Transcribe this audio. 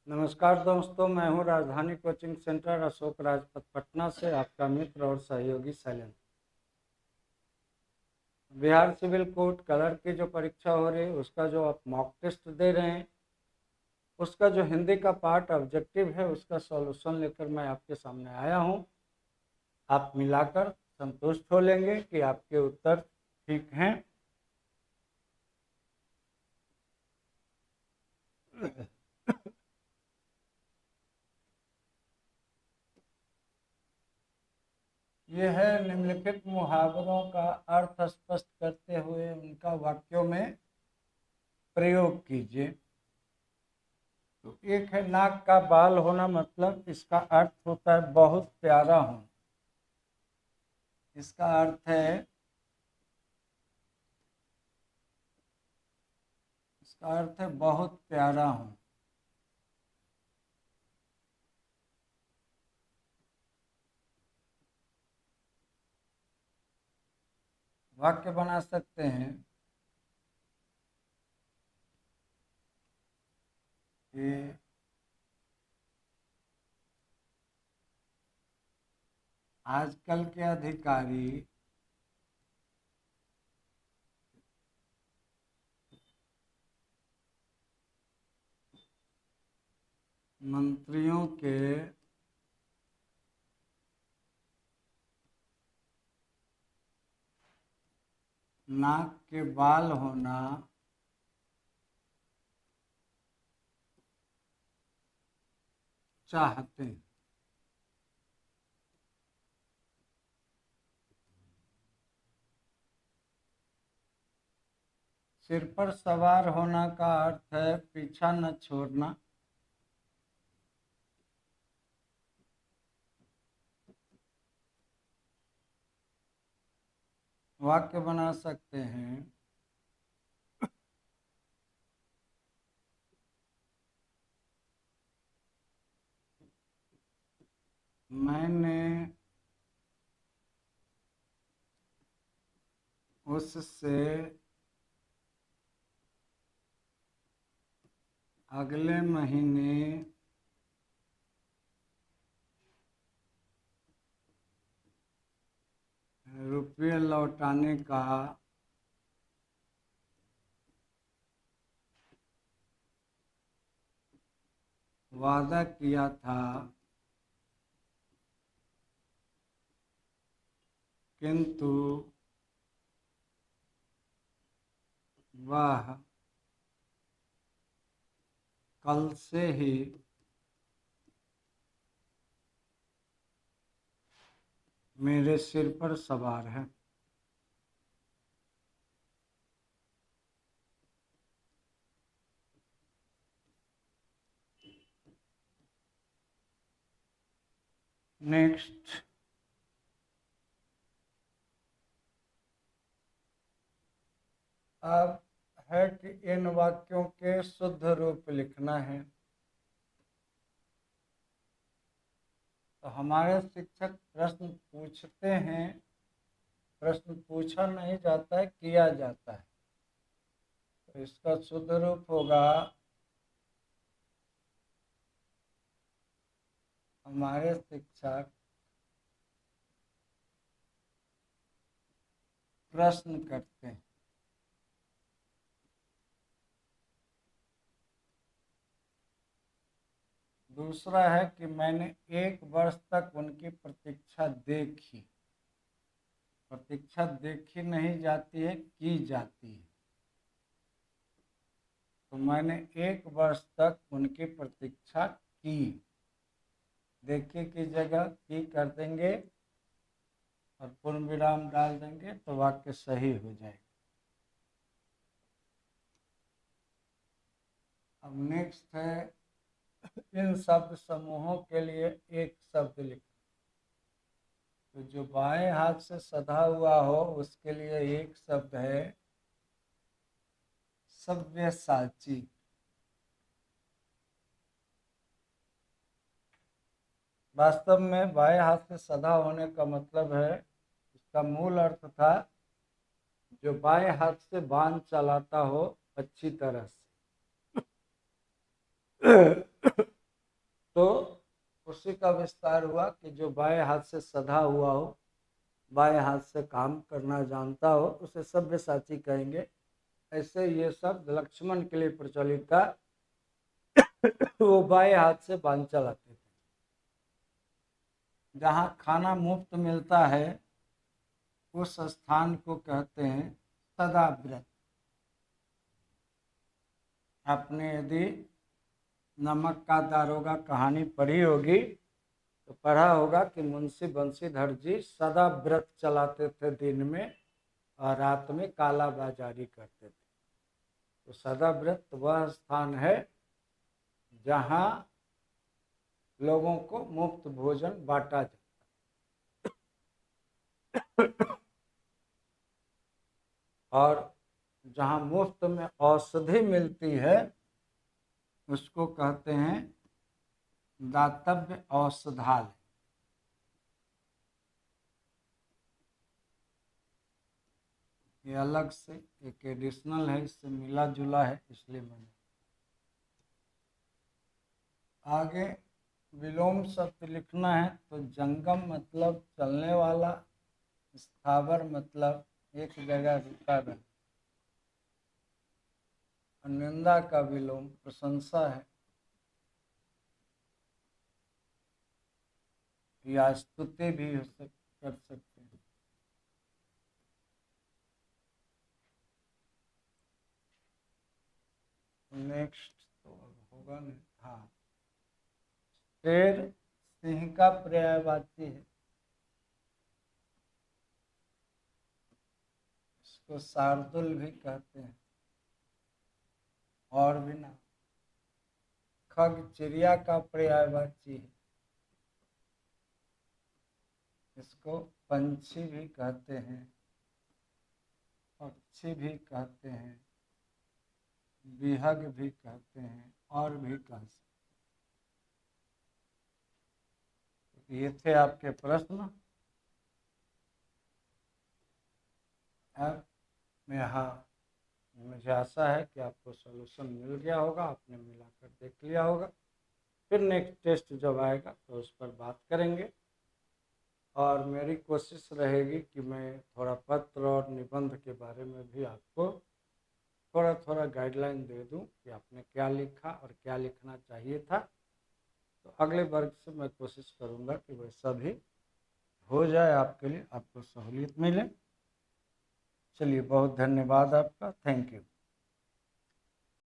नमस्कार दोस्तों, मैं हूं राजधानी कोचिंग सेंटर अशोक राजपथ पटना से आपका मित्र और सहयोगी Shailendra. Bihar civil court clerk की जो परीक्षा हो रही है उसका जो आप मॉक टेस्ट दे रहे हैं उसका जो हिंदी का पार्ट ऑब्जेक्टिव है उसका सॉल्यूशन लेकर मैं आपके सामने आया हूं। आप मिलाकर संतुष्ट हो लेंगे कि आपके उत्तर ठीक हैं। यह है निम्नलिखित मुहावरों का अर्थ स्पष्ट करते हुए उनका वाक्यों में प्रयोग कीजिए। तो एक है नाक का बाल होना, मतलब इसका अर्थ होता है बहुत प्यारा होना। इसका अर्थ है बहुत प्यारा होना। वाक्य बना सकते हैं कि आजकल के अधिकारी मंत्रियों के नाक के बाल होना चाहते हैं। सिर पर सवार होना का अर्थ है पीछा न छोड़ना। वाक्य बना सकते हैं मैंने उससे अगले महीने रुपये लौटाने का वादा किया था, किंतु वह कल से ही मेरे सिर पर सवार है। नेक्स्ट, अब है कि इन वाक्यों के शुद्ध रूप लिखना है। तो हमारे शिक्षक प्रश्न पूछते हैं, प्रश्न पूछा नहीं जाता है, किया जाता है। तो इसका शुद्ध रूप होगा हमारे शिक्षक प्रश्न करते हैं। दूसरा है कि मैंने 1 वर्ष तक उनकी प्रतीक्षा देखी। प्रतीक्षा देखी नहीं जाती है, की जाती है। तो मैंने 1 वर्ष तक उनकी प्रतीक्षा की। देखी की जगह की कर देंगे और पूर्ण विराम डाल देंगे तो वाक्य सही हो जाएगा। अब नेक्स्ट है इन शब्द समूहों के लिए एक शब्द लिखो। तो जो बाएं हाथ से सधा हुआ हो उसके लिए एक शब्द है सव्यसाची। वास्तव में बाएं हाथ से सधा होने का मतलब है, इसका मूल अर्थ था जो बाएं हाथ से बाण चलाता हो अच्छी तरह से। उसी का विस्तार हुआ कि जो बाएं हाथ से सधा हुआ हो, बाएं हाथ से काम करना जानता हो, उसे सब्यसाची कहेंगे। ऐसे ये शब्द लक्ष्मण के लिए प्रचलित था। वो बाएं हाथ से बांध चलाते थे। जहाँ खाना मुफ्त मिलता है उस स्थान को कहते हैं सदाव्रत। आपने यदि नमक का दारोगा कहानी पढ़ी होगी तो पढ़ा होगा कि मुंशी बंशीधर जी सदा व्रत चलाते थे दिन में, और रात में काला बाजारी करते थे। तो सदा व्रत वह स्थान है जहाँ लोगों को मुफ्त भोजन बांटा जाता है और जहाँ मुफ्त में औषधि मिलती है उसको कहते हैं दातव्य औषधालय। ये अलग से एक एडिशनल है, इससे मिला जुला है, इसलिए मैंने आगे विलोम शब्द लिखना है। तो जंगम मतलब चलने वाला, स्थावर मतलब एक जगह रुका रहे। निंदा का विलोम प्रशंसा है या स्तुति भी कर सकते हैं। नेक्स्ट तो होगा नहीं। हाँ, शेर सिंह का पर्यायवाची है, इसको शार्दुल भी कहते हैं और भी ना। खग चिड़िया का पर्यायवाची है, इसको पंछी भी कहते हैं, पक्षी भी कहते हैं, विहग भी कहते हैं और भी कह सकते। ये थे आपके प्रश्न। अब यहाँ मुझे आशा है कि आपको सॉल्यूशन मिल गया होगा, आपने मिलाकर देख लिया होगा। फिर नेक्स्ट टेस्ट जब आएगा तो उस पर बात करेंगे। और मेरी कोशिश रहेगी कि मैं थोड़ा पत्र और निबंध के बारे में भी आपको थोड़ा थोड़ा गाइडलाइन दे दूं कि आपने क्या लिखा और क्या लिखना चाहिए था। तो अगले वर्ग से मैं कोशिश करूंगा कि वैसा भी हो जाए, आपके लिए आपको सहूलियत मिले। चलिए, बहुत धन्यवाद आपका। Thank you.